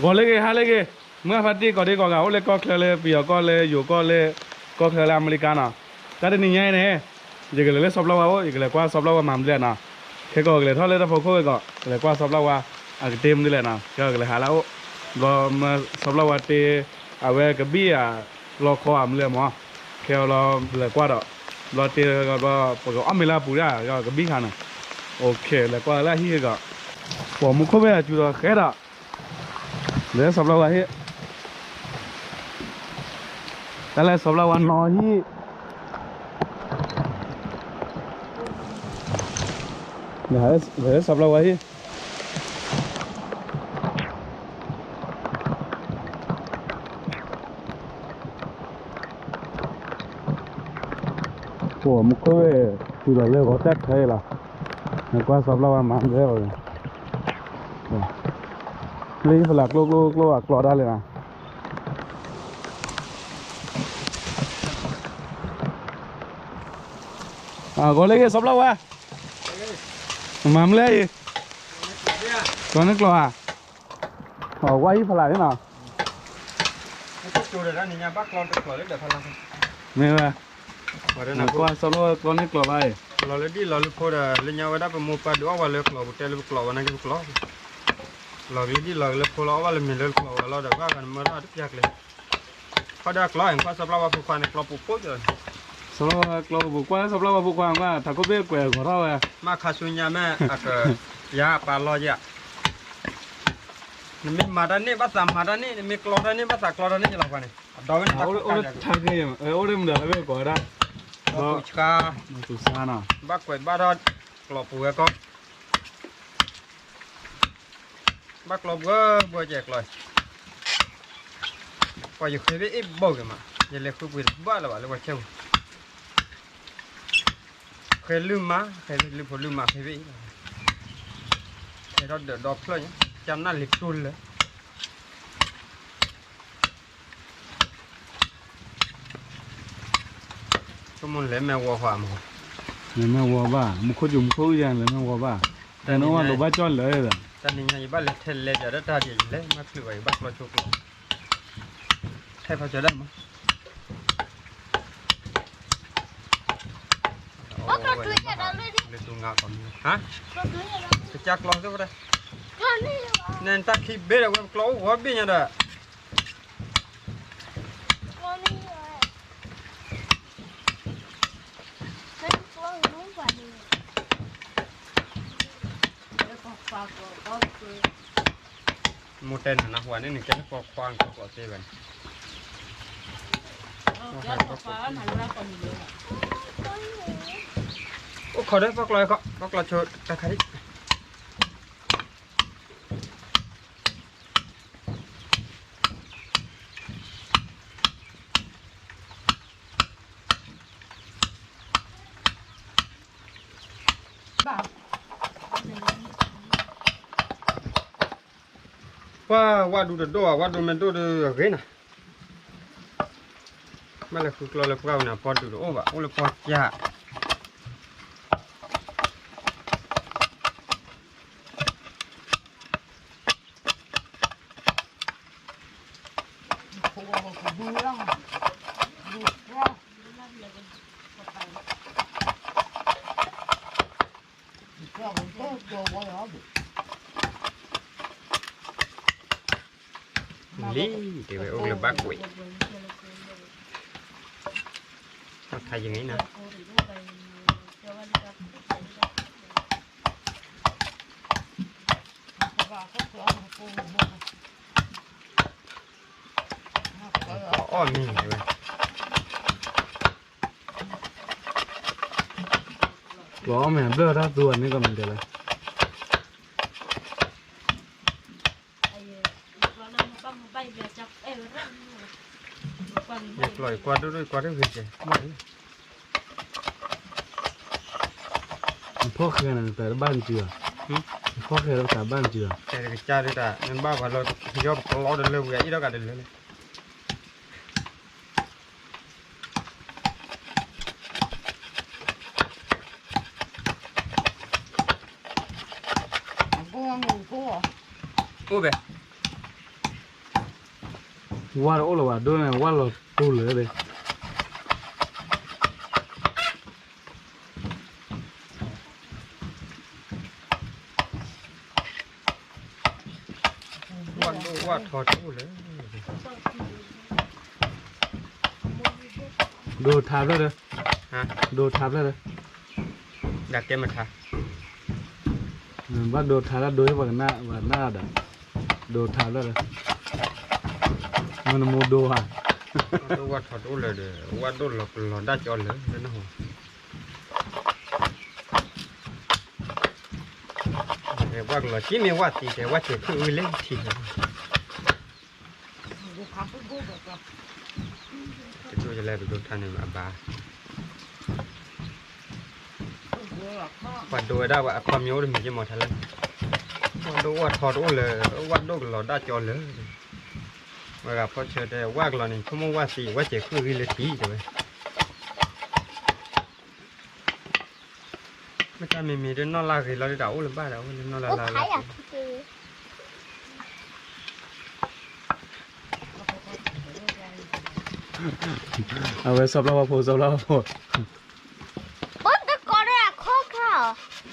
gọi lấy cái hai lấy cáiมื่อฟัดดี้ก็ได้ก็เงาเลยก็เคลเลยปีก็เลยอยู่ก็เลยก็เคลเลยอเมริกันอ่ะแต่เดี๋ยวนี้เนี่ยยังก็เลยสอบเล่าว่ายังเลยกว่าสอบเล่าว่ามั่มเลยนะแค่ก็เลยทอดเลยถ้าพอคุยก็เลยกว่าสอบเล่าว่าอาจจะเต็มนี่แหละนะก็เลยหาแล้วเรามาสอบเล่าว่าเตะเอาไว้กับบี้อ่ะเราขออำเลยมั้งแค่เราเลยกว่าดอกเราเตะก็เราปกติอเมริกาปุ๊บอ่ะก็กับบี้ขันอ่ะโอเคเลยกว่าแล้วที่ก็ผมมุขเวจุดแค่ละเลยสอบเล่าว่าที่แต่ละสำหรับวันนอที่เดี๋ยวสำหรับวันที่โอ้มุกก็เว้ยคือเราเลิกก็แทบใช่ละแล้วก็สำหรับวันมันเยอะเลยเลยฝรั่งโลกกรอได้เลยนะก็เลยสำหรับว่ามาเลยตอนนี้กลัวว่าอีฝรั่งนี่เนาะจูเดี๋ยวนี้บ้ากรอนตัวเล็กเดี๋ยวพลังไม่ว่ากว่าสำหรับตอนนี้กลัวไปเราเลยดีเราเลยพอได้เลยเนี่ยว่าได้เป็นมูปลาดูว่าเลยกลัวบุตรเลยกลัววันนั้นก็กลัวเราเลยดีเราเลยพอเราว่าเลยมีเลยกลัวเราเดี๋ยวว่ากันเมื่อไรทุกอย่างเลยเขาได้กลัวเห็นเขาสำหรับว่าผู้ฟังกลัวปุ๊บปุ๊บเลยสำหรับกลัวบุกว่าสำหรับบุกว่าถ้าก็เบี้ยแกว่ของเราเองมาคาสุญญาแม่ยาปลาลอยอ่ะนี่มาด้านนี้ภาษามาด้านนี้มีกลอด้านนี้ภาษากลอด้านนี้จะหลับกันนี่ดาวนี่โอ้ยทักยังโอ้ยมันเดือดเบี้ยก่อนได้ตุชกาตุสานะบ้ากวยบ้าดอดกลอปูก็บ้ากลอบัวแจกเลยพออยู่เคยไปอีบ่อยมาอย่าเล็กคุยบ้าหรอวะเลยว่าเช่าเคยลืมมาเคยลืมพอลืมมาเคยไปเคยรถเดือดดอกเลยจำนั่นหลิบตุนเลยก็มันเลยแมววัวความเลยแมววัวบ้ามุขจุ่มคุยยังเลยแมววัวบ้าแต่น้องว่าลูกบ้าจ้อนเลยเหรอตอนนี้ยังบ้านเล็กเทเลจะได้ตาดีเลยมาคือไว้บ้านเราชุกใช่พอจะได้มั้ยเลยตัวงาก่อนฮะจะจักลองสักก็ได้นั่นตาขี้เบี้ยว่าเราหัวเบี้ยยังได้มูเตนนะหัวนี่หนึ่งแค่พอควางก็เซเว่นโอ้เขาได้พักลอยเขาพักลอยโชว์ตะไคร้ว่าดูเด็ดด้วยว่าดูมันดูเด็ดเกินนะไม่เลยคือเราเลยพวกเราเนี่ยพอดูโอ้บ่โอ้เลยพอยาลีเดี๋ยวโอ้เลยบ้ากุยใครอย่างนี้นะอ๋อมีอะไรบ้างบอกแม่เบลอถ้าตัวนี้ก็มันเดือดอยากลอยกวาดด้วยกวาดด้วยเฉยๆไม่พ่อเคยนั่งแต่บ้านเจือพ่อเคยรักษาบ้านเจือแต่กระจายด้วยแต่นั่นบ้าว่าเราที่ยอมเราเดินเร็วอย่างนี้เราก็เดินเร็วโอ้เบ้ ว่าโอ้ละว่าดูนะว่าเราดูเหลือเลย ว่าถอดตู้เลย ดูทับแล้วเลย ฮะ ดูทับแล้วเลย อยากเก็บมาทา ว่าดูทับแล้วดูให้ว่าหน้าด่ะดูทับแล้วเลยมันมูดูฮะ ว่าถอดตู้เลยเด้อว่าโดนหลอกได้จอเลยนะหัวว่าหลอกที่มีว่าตีแต่ว่าเจ็บคือเล่นทีจะดูจะไล่ไปดูท่านในมาบ้าว่าดูได้ว่าความโยนมีจะหมดทันแล้วว่าดูว่าถอดตู้เลยว่าโดนหลอกได้จอเลยว่ากับพ่อเชื่อได้ว่าหลอกนี่เขาบอกว่าสีว่าเจ็บคือเล่นทีใช่ไหมไม่ใช่มีเรื่องนอนลากเราได้ด่าอุ้ยบ้าแล้วนอนลาก Ủa thấy à? Thì เอาไว้ซับแล้วว่าโพซับแล้วว่าโพ bố đứa con đó là khóc hả?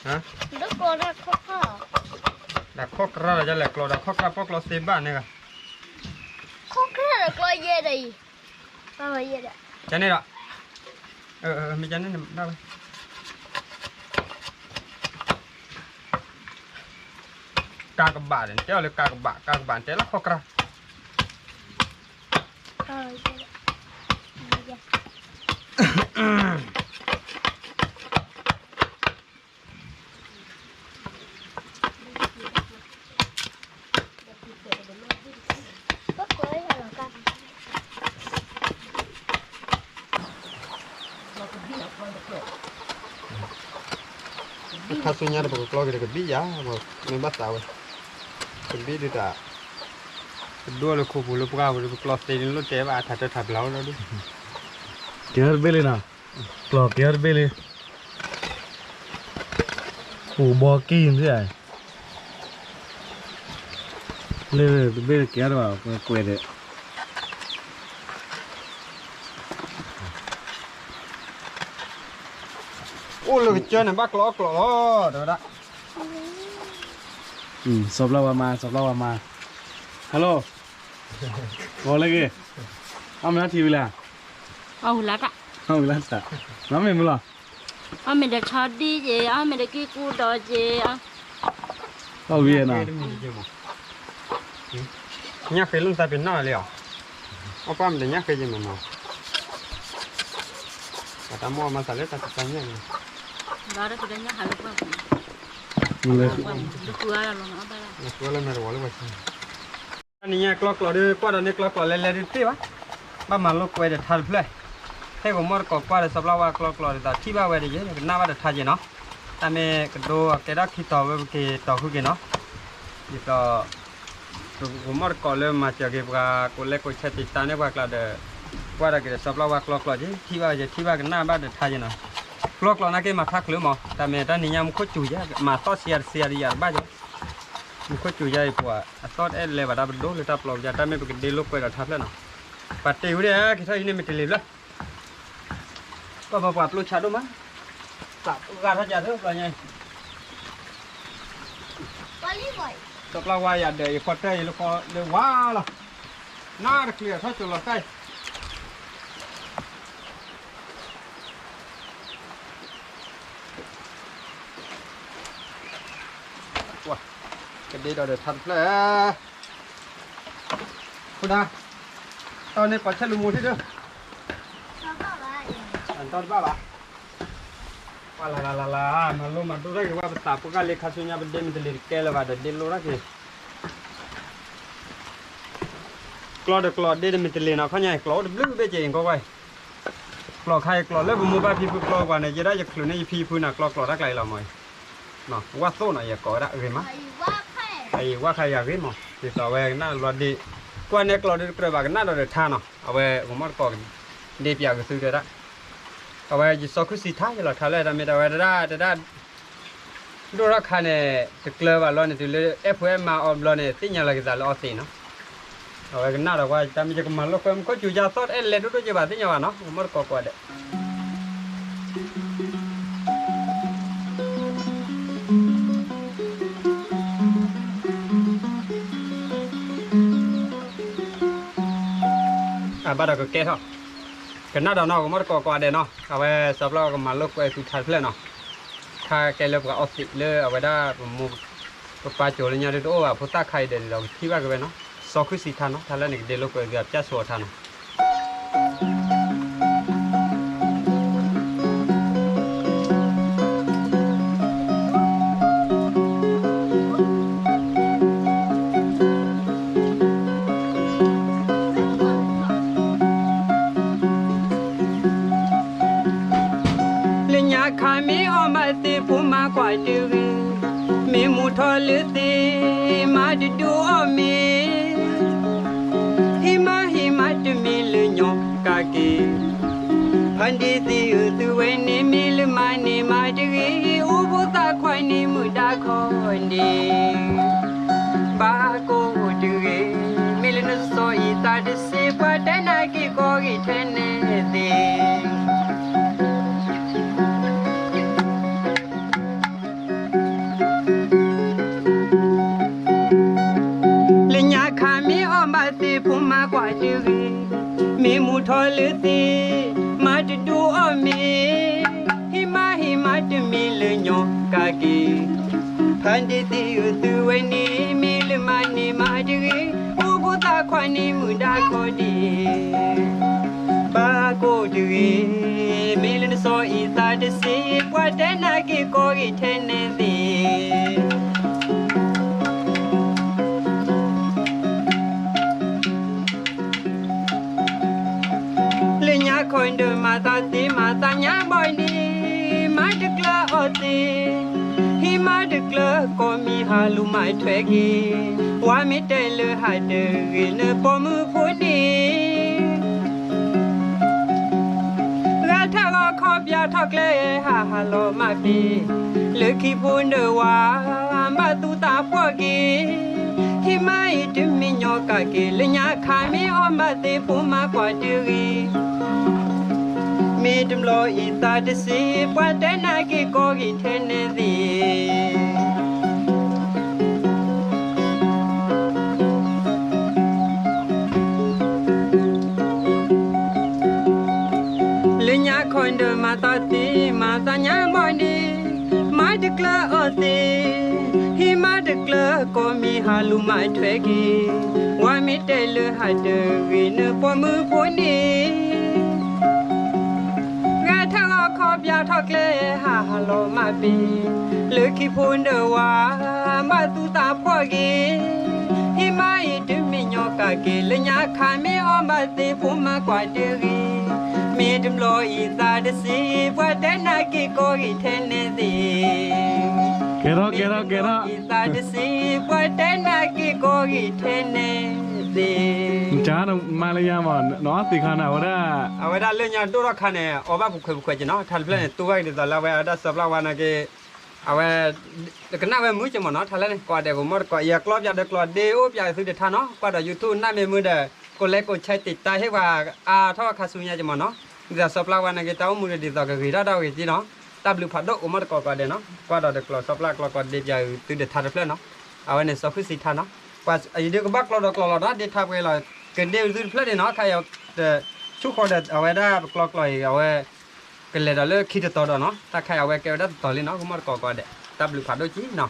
ฮะ Đứa con đó là khóc hả? ดักข้อกระไรจะแหลกเราดักข้อกระพวกเราเซบ้านเนี่ยกัน Khóc cái là coi dê đi. Ba mà dê đây. จะนี่หรอมีจะนี่ได้ไหมกากบาทเจ้าเลยกากบาทเจ้าละข้อกระ Ba mà dê đây. Dê. ก็เคยเหมือนกัน ข้าสุญญาพวกเราเกิดบี้ยาบอกไม่บัดตาเว้ยเป็นบี้ดูตาดูเลยคู่บุรุษพวกเราบุรุษพวกเราเตียนรถเจ๊บ้าถัดจะถัดเราแล้วดู เกียร์เบลนะกลอกเกียร์เบลหูบอกินใช่ไหมเลยเบลเกียร์ว่าเกวดเลย โอ้เลยเจ้าเนี่ยบ้ากล้อกล้อเดี๋ยวละ ซับแล้วว่ามาฮัลโหลบอกเลยกี่เอาไม่ได้ทีวีละ Ồ lát ạ. เอาไม่ได้สักน้ำไม่มีหรอ Mình đã cho đi gì, mình đã kia cu đó gì. เอาเวียนอ่ะ nhắc cái lưng ta bên nào liền, ông ba mình để nhắc cái gì mà màu, ta mua mà xài lấy ta xài nhá, Đó đó cái nhá hả lúc nào. มันเลย Lúc vừa là nó ba. nó vừa lên mày rồi vậy, anh nhắc clock clock đi, qua đó nhắc clock clock lên lên đi tiếp á, ba mà lúc quay để thay play, thế cũng mua clock qua để sắp lao qua clock clock để thi ba về để gì, na ba để thay gì nó, ta mẹ cái đồ cái đó khi tàu với cái tàu khu kia nó, thì tàu cũng mua clock lên mà chờ cái cái lấy cái chạy ta này qua để qua đây cái sắp lao qua clock clock chứ, thi ba cái na ba để thay gì nó. Clock lo na cái mà khác lửa mà, ta mẹ ta nhìn nhau một chút chứ, mà to xìa đi à ba chứ, một chút chứ của, to em lấy vào đáp đố lấy đáp lọc ra, ta mẹ bị đi lúc quay là tháp lên nào, bắt tiêu đi á, cái thôi này mình tìm lên, có bắt lúc chả đâu mà, sạp gà thắt chặt thôi là nhỉ, Có lý vậy. sạp lao qua giờ để quạt cây lúc có để quá là, na được liền thôi chừng là cây. Cái đi đâu để thật là cô đa tao nên có chất lượng mua thế chưa Sao có vậy? anh tao ba bà là mà luôn mà tôi thấy qua tập của cái lịch khai sinh nhà bên đêm mình lịch kê là vào để đêm luôn đó kì clod đi mình liền nào khó nhảy clod blue bây giờ có vậy clod khai clod lấy mua ba phi clod qua này giờ đã giờ khử này phi phi nào clod đắc lại là mày nó quá số này giờ có đã rồi mà Thầy quá khỏe. ai quá khai giờ cái mà thì tao về nó loạt đi qua này clod đi cái bà cái nó được tha nó ở về cũng mất còn đi bịa cái thứ đấy đó ở về chỉ sau khi xịt tháo là tháo lại là mình ở về ra đôi ra khai này từ clod vào lo này từ FOM mà ở lo này tí nhà là cái gì lo xí nó เอาไว้กันหน้าเราว่าจะมีจะมาลูกเพิ่มก็จู่ยาซอดเลยดูจะบาดที่ยังวะเนาะมันก็กว่าเด็บ้านเราก็แก่เท่ากันหน้าเราเนาะก็มันก็กว่าเด็เนาะเอาไว้สำหรับก็มาลูกไว้สุดท้ายเพื่อนเนาะถ้าแกเลิกก็เอาสิเลยเอาไว้ได้มูปลาโจรเนี่ยเดี๋ยวว่าพุทธไข่เดี๋ยวเราที่ว่ากันไปเนาะสองคือสี่ทันเนาะทันแล้วนี่เดี๋ยวลูกก็จะสวดทันข้ามีอมาตีผู้มากว่าดีมีมุทอลือตีมาดูอมีหิมาจะมีลืญกกากีพันดีตีตัวเวนีมีลืมานีมาดีอุบุตาควายนีมุดาคนดีบาโกดีมีลืนโซอีตาดิสิปะเดนากีโกกีเทเนตีผู้มากว่าดีมีมุทอลือตีมาดูอมีหิมาจะมีลืญกากีพันดีตีตัวเวนีมีลืมานีมาดีอุบุตาควานีมุดาโคดีบาโกดีมีลืนโซอีตาดิสิปะเดนากีโกอีเทเนตีคนเดินมาตาตีมาตาหยาบ่อยดีมาดึกละอตีหิมาดึกละก็มีหาลูไม้ถวยกีว่าไม่ได้เลยหายเดินเนปมือผู้ดีรัฐก็ขอบยาทอกเลยหาโลมาปีเลือขี้พูนเดว่ามาตูตาพวกีหิมาถึงมีโยกากีเลยหยาขามีอมาตีผู้มากกว่าดีมีดมโลอีตาดิสิปะเดนากีโกกีเทเนดีลิญญาคนเดินมาตาตีมาตาหยาบ่ดีมาดึกละอตีหิมาดึกละก็มีหาลูไม้ถวยกีว่าไม่ได้เลยหาเดินเนปมือผู้นี้ยาทอกเลยหาโลมาปีเลือขี้พูนเดว่ามาตูตาพวกีหิมาถึงมีโยกากีเลยยาขามีอมาตีผู้มากกว่าดีมีดมโลอีตาดิสิว่าเดนากีโกกีเทเนตีเกโรอีตาดิสิว่าเดนากีโกกีเทเนจ้าน้องมาเลยามันน้องติขนาดว่าได้เอาไว้ได้เรื่องยาดูรักขันเนี่ยเอาบ้าบุกเคยจะเนาะทันเพลนตัวไอ้เดี๋ยวเราไว้ได้สับเราวันนั้นก็เอาไว้ก็น่าไว้มือจะหมดเนาะทันแล้วเนี่ยก่อนเดี๋ยวผมมดก่อนอยากรอบอยากเด็กรอบเดี๋ยวอยากซื้อเด็ดทันเนาะก่อนเดี๋ยวยูทูบน่ามีมือเด็กคนเล็กคนใช้ติดตาให้ว่าถ้าว่าคาสุญญาจะหมดเนาะเดี๋ยวสับเราวันนั้นก็เต้ามือเดี๋ยวต่อก็คือได้ดาวอีกทีเนาะตับหรือผัดดอกมดก่อนเดี๋ยวเนาะก่อนเดี๋ยวกรอบสับเราก่อนเดี๋ยวซื้อเด็ดทันเพลนเนาะเอาไว้ในสับคือสีทันเนาะกว่าไอ้เด็กก็บักเราดอกเราเด็ดทันไปเลยเกินเดียวซื้อเพลนเนาะใครเอาชุกคนเด็ดเอาไว้ได้กลอกลอยเอาไว้กันเลยเราเลิกคิดจะต่อเนาะถ้าใครเอาไว้เกี่ยวได้ต่อเลยเนาะก็มดก่อนเด็ดตับหรือผัดด้วยจีเนาะ